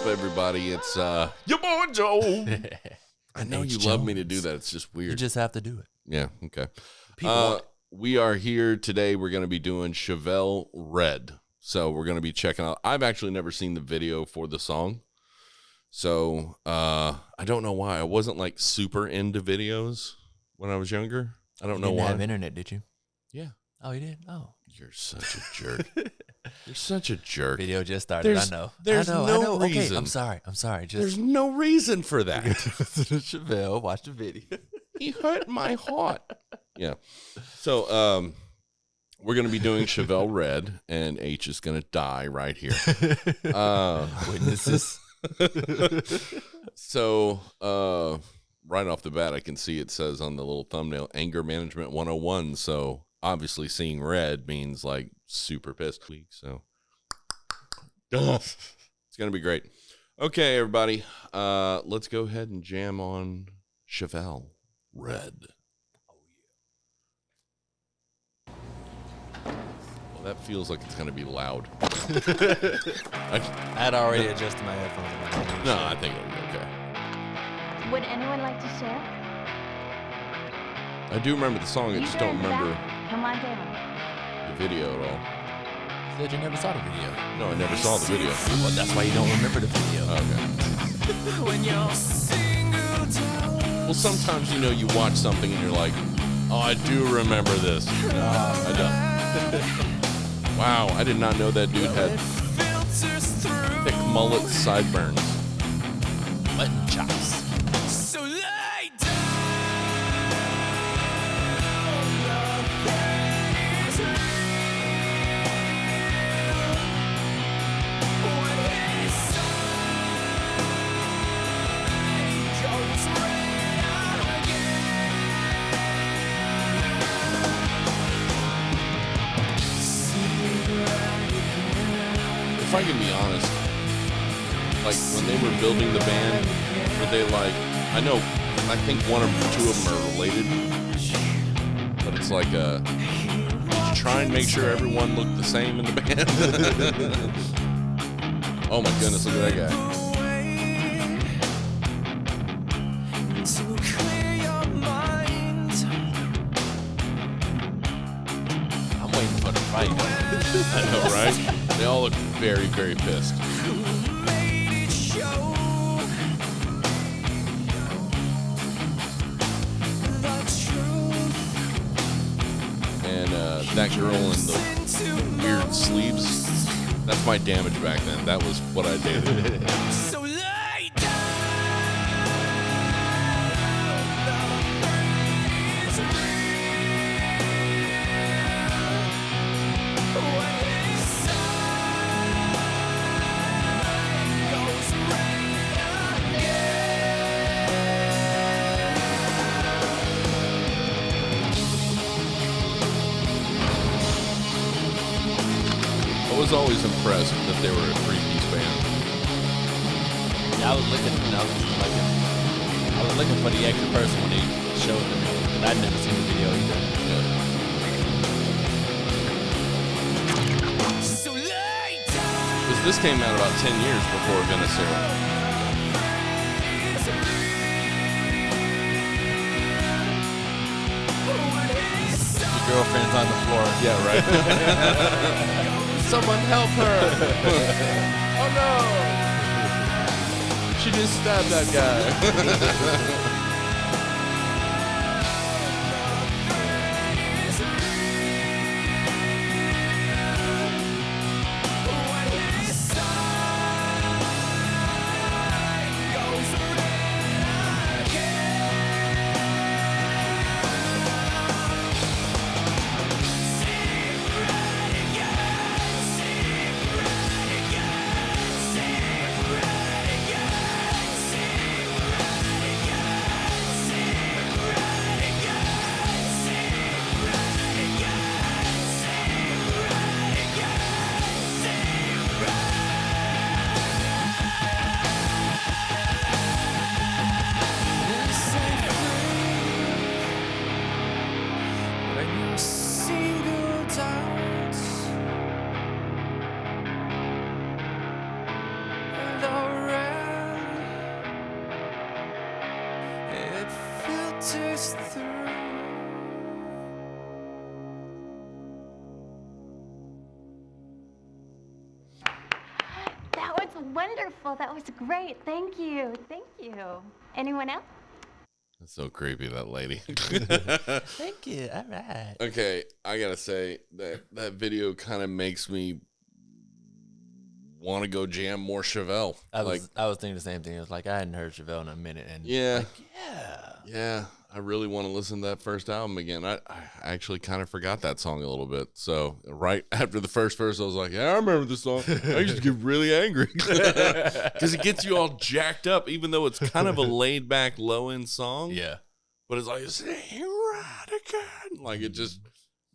everybody? It's your boy Joe. I know you love me to do Jones. that. It's just weird. You just have to do it. Yeah, okay. People want it. We are here today. We're going to be doing Chevelle Red. So we're going to be checking out. I've actually never seen the video for the song. So I don't know why. I wasn't like super into videos when I was younger. I don't know You why. didn't have internet, did you? Yeah. Oh, you did? Oh. You're such a jerk. You're such a jerk. Video just started. I know. There's I know, no I know. reason. Okay, I'm sorry. There's no reason for that. Chevelle, watch the video. He hurt my heart. Yeah. So we're going to be doing Chevelle Red, and H is going to die right here. Witnesses. So right off the bat, I can see it says on the little thumbnail, Anger Management 101. So obviously seeing red means like super pissed. So it's going to be great. Okay, everybody. Let's go ahead and jam on Chevelle Red. Well, that feels like it's going to be loud. I had already adjusted my headphones. No, I think it'll be okay. Would anyone like to share? I do remember the song. I You just go don't in the remember back. Come on down. the video at all. Said you never saw the video. No, I never saw the video. Well, that's why you don't remember the video. Okay. Well, sometimes, you watch something and you're like, oh, I do remember this. I don't. Wow, I did not know that dude had thick mullet sideburns. Mutton chops. If I can be honest, like when they were building the band, were they like, I think one or two of them are related, but it's like, did you try and make sure everyone looked the same in the band? Oh my goodness, look at that guy. I'm waiting for the fight. I know, right? They all look very, very pissed. And that girl in the weird sleeves, that's my damage back then. That was what I dated. I was always impressed that they were a three-piece band. Yeah, I was looking for the extra person when they showed it, but I'd never seen the video either. Because this came out about 10 years before Venezuela. Your girlfriend's on the floor. Yeah, right? Someone help her! Oh no! She just stabbed that guy. filters through. That was wonderful. That was great. Thank you. Thank you. Anyone else? That's so creepy, that lady. Thank you. All right. Okay, I gotta say that video kind of makes me want to go jam more Chevelle. I was thinking the same thing. It was like I hadn't heard Chevelle in a minute, and Yeah. like, Yeah, I really want to listen to that first album again. I actually kind of forgot that song a little bit. So right after the first verse, I was like, yeah, I remember this song. I used to get really angry because it gets you all jacked up, even though it's kind of a laid back, low end song. yeah. But it's like, say right again. Like it just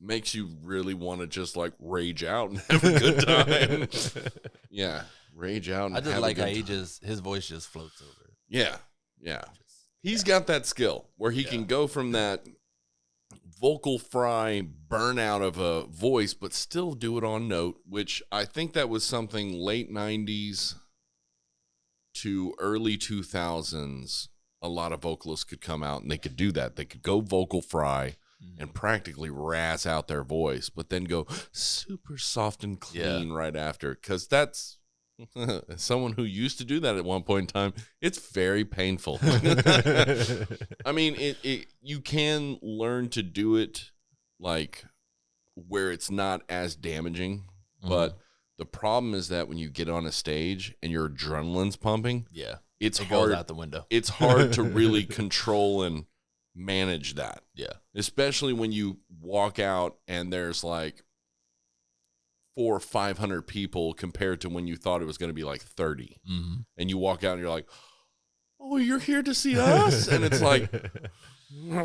makes you really want to just like rage out and have a good time. Yeah, rage out. And I just have like a how good his voice just floats over. Yeah, yeah. He's got that skill where he can go from that vocal fry burnout of a voice, but still do it on note, which I think that was something late 90s to early 2000s. A lot of vocalists could come out and they could do that. They could go vocal fry and practically razz out their voice, but then go super soft and clean right after. Because that's as someone who used to do that at one point in time, it's very painful. I mean, you can learn to do it like where it's not as damaging, but the problem is that when you get on a stage and your adrenaline's pumping, it goes hard out the window. It's hard to really control and manage that. Yeah. Especially when you walk out and there's like 400 or 500 people compared to when you thought it was going to be like 30. And you walk out and you're like, oh, you're here to see us? And it's like, you're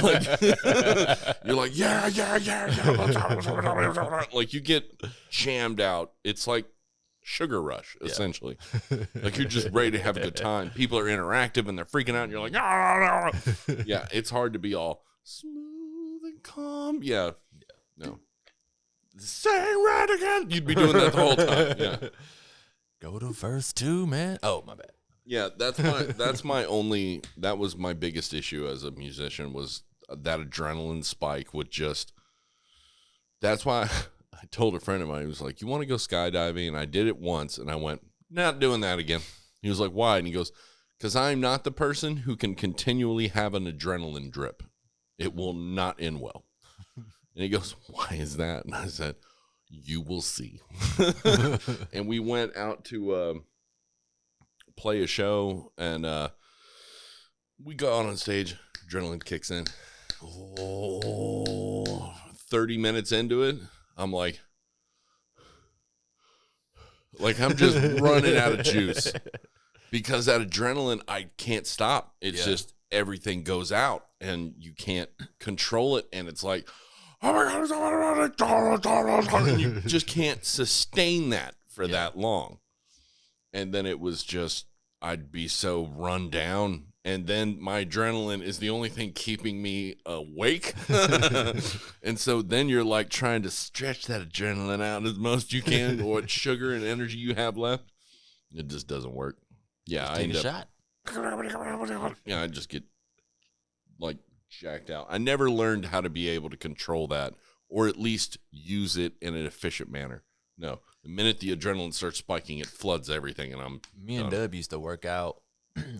like, yeah. Like you get jammed out. It's like sugar rush, essentially. Like you're just ready to have a good time. People are interactive and they're freaking out and you're like, yeah, it's hard to be all smooth and calm. Yeah. No. Say right again. You'd be doing that the whole time. Yeah. Go to verse 2, man. Oh, my bad. Yeah, that was my biggest issue as a musician was that adrenaline spike would just, that's why I told a friend of mine, he was like, you want to go skydiving? And I did it once and I went, not doing that again. He was like, why? And he goes, because I'm not the person who can continually have an adrenaline drip. It will not end well. And he goes, why is that? And I said, you will see. And we went out to play a show, and we got on stage. Adrenaline kicks in. 30 minutes into it, I'm like I'm just running out of juice. Because that adrenaline, I can't stop. It's just everything goes out, and you can't control it. And it's like, oh my God, and you just can't sustain that for that long. And then it was just, I'd be so run down. And then my adrenaline is the only thing keeping me awake. And so then you're like trying to stretch that adrenaline out as most you can, or what sugar and energy you have left. It just doesn't work. Yeah, Just take a shot. Yeah, I just get like jacked out. I never learned how to be able to control that, or at least use it in an efficient manner. No, the minute the adrenaline starts spiking, it floods everything, and Me and Dub used to work out.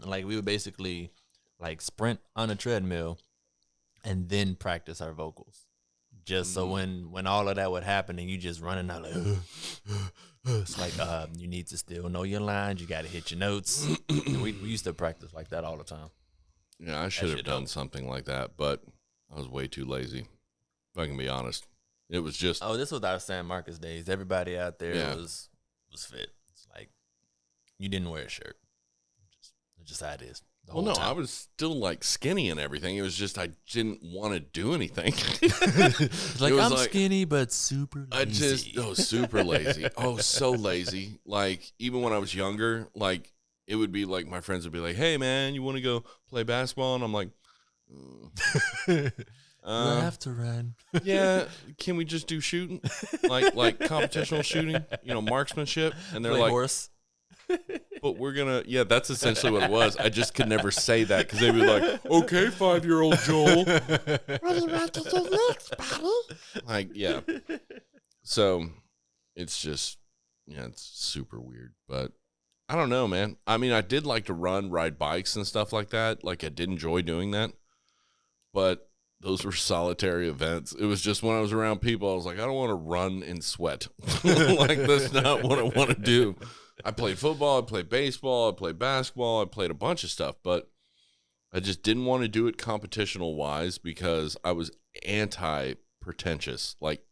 Like we would basically like sprint on a treadmill and then practice our vocals. Just so when all of that would happen and you just running out like, it's like you need to still know your lines. You got to hit your notes. we used to practice like that all the time. Yeah, I should have done something like that, but I was way too lazy. If I can be honest, it was just. Oh, this was our San Marcos days. Everybody out there was fit. It's like you didn't wear a shirt. Just how it is. Well, no, I was still like skinny and everything. It was just I didn't want to do anything. Like I'm skinny but super lazy. Super lazy. Oh, so lazy. Like even when I was younger, like it would be like my friends would be like, "Hey, man, you want to go play basketball?" And I'm like, I have to run. Yeah, can we just do shooting, like competitional shooting? Marksmanship. And they're play like, horse. But we're gonna, yeah, that's essentially what it was. I just could never say that because they'd be like, okay, 5-year-old Joel. What do you want to do next, buddy? Like, yeah. So it's just, yeah, it's super weird. But I don't know, man. I mean, I did like to ride bikes and stuff like that. Like, I did enjoy doing that. But those were solitary events. It was just when I was around people, I was like, I don't want to run and sweat. Like, that's not what I want to do. I played football, I played baseball, I played basketball, I played a bunch of stuff, but I just didn't want to do it competitional-wise because I was anti-pretentious. Like,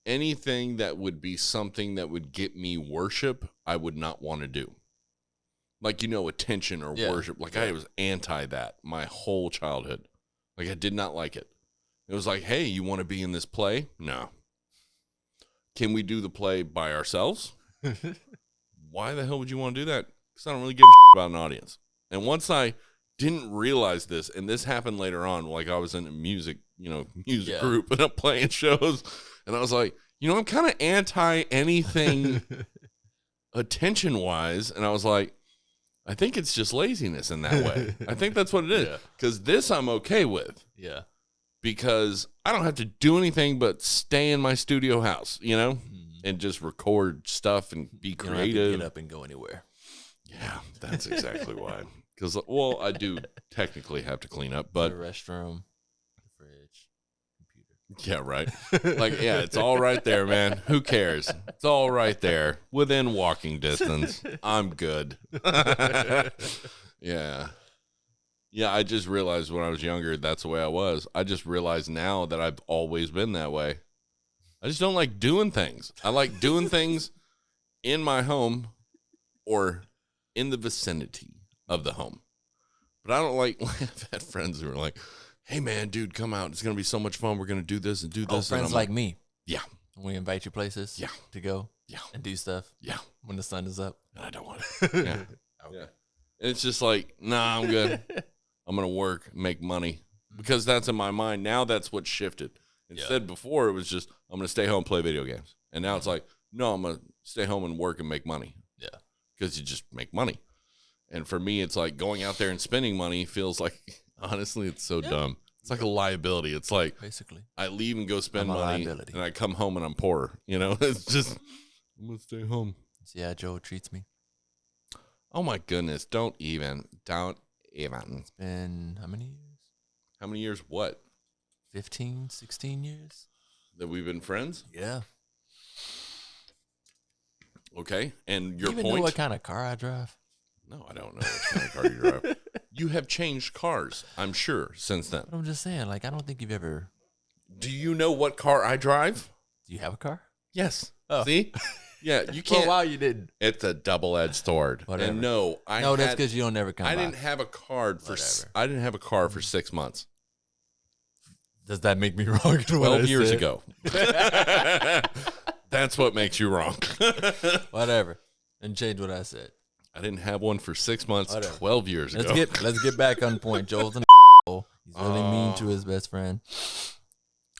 anything that would be something that would get me worship, I would not want to do. Like, attention or worship. Like, I was anti that my whole childhood. Like, I did not like it. It was like, hey, you want to be in this play? No. Can we do the play by ourselves? Why the hell would you want to do that? Because I don't really give a shit about an audience. And once I didn't realize this, and this happened later on, like I was in a music group and I'm playing shows, and I was like, I'm kind of anti anything attention-wise, and I was like, I think it's just laziness in that way. I think that's what it is. Because this I'm okay with. Yeah. Because I don't have to do anything but stay in my studio house, and just record stuff and be creative. You don't have to get up and go anywhere. Yeah, that's exactly why. Because, I do technically have to clean up, but the restroom, the fridge, computer. Yeah, right. Like, yeah, it's all right there, man. Who cares? It's all right there. Within walking distance. I'm good. Yeah. Yeah, I just realized when I was younger, that's the way I was. I just realized now that I've always been that way. I just don't like doing things. I like doing things in my home or in the vicinity of the home. But I don't like, I've had friends who are like, hey, man, dude, come out. It's going to be so much fun. We're going to do this and do this. Friends like me. Yeah. We invite you places to go and do stuff when the sun is up. And I don't want it. Yeah. Yeah. And it's just like, nah, I'm good. I'm going to work, make money. Because that's in my mind. Now that's what shifted. Instead, before, it was just, I'm going to stay home and play video games. And now it's like, no, I'm going to stay home and work and make money. Yeah. Because you just make money. And for me, it's like going out there and spending money feels like, honestly, it's so dumb. It's like a liability. It's like, basically, I leave and go spend money, and I come home and I'm poor. It's just, I'm going to stay home. See how Joe treats me. Oh, my goodness. Don't even. It's been how many years? How many years what? 15, 16 years. That we've been friends? Yeah. Okay. And your you even point? Know what kind of car I drive? No, I don't know what kind of car you drive. You have changed cars, I'm sure, since then. But I'm just saying, I don't think you've ever. Do you know what car I drive? Do you have a car? Yes. Oh. See? Yeah, you can't. Well, you didn't. It's a double-edged sword. Whatever. And that's because you don't never come. I didn't have a card for. I didn't have a car for 6 months. Does that make me wrong? 12 years ago. That's what makes you wrong. Whatever. And change what I said. I didn't have one for 6 months. 12 years ago. Let's get back on point. Joel's an He's really mean to his best friend.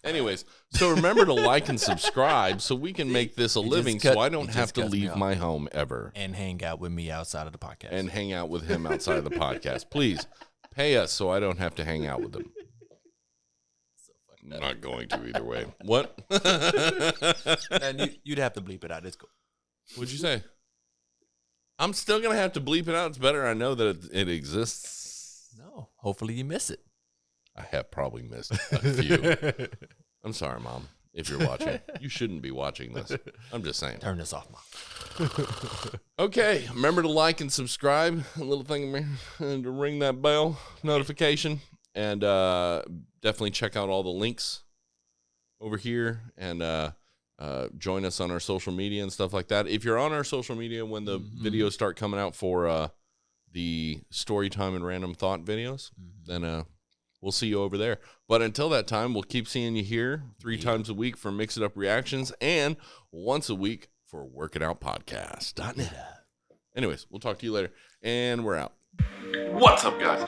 Anyways, so remember to like and subscribe so we can make this a living so I don't have to leave my home ever. And hang out with me outside of the podcast. And hang out with him outside of the podcast. Please pay us so I don't have to hang out with him. I'm not going to either way. What? And you'd have to bleep it out. It's cool. What'd you say? I'm still going to have to bleep it out. It's better I know that it exists. No. Hopefully you miss it. I have probably missed a few. I'm sorry, Mom, if you're watching. You shouldn't be watching this. I'm just saying. Turn this off, Mom. Okay. Remember to like and subscribe. A little thing and to ring that bell notification. And definitely check out all the links over here. And join us on our social media and stuff like that. If you're on our social media when the videos start coming out for the story time and random thought videos, then we'll see you over there. But until that time, we'll keep seeing you here 3 times a week for Mix It Up Reactions and once a week for Work It Out Podcast.net. Anyways, we'll talk to you later. And we're out. What's up, guys?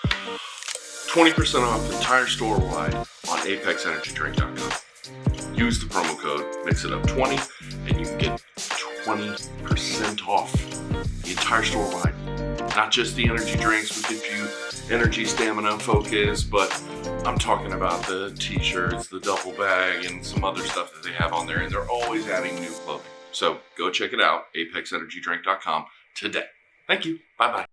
20% off the entire store wide on ApexEnergyDrink.com. Use the promo code MixItUp20 and you can get 20% off entire store wide. Not just the energy drinks will give you energy, stamina, focus, but I'm talking about the t-shirts, the duffel bag, and some other stuff that they have on there, and they're always adding new clothing. So go check it out, apexenergydrink.com today. Thank you. Bye-bye.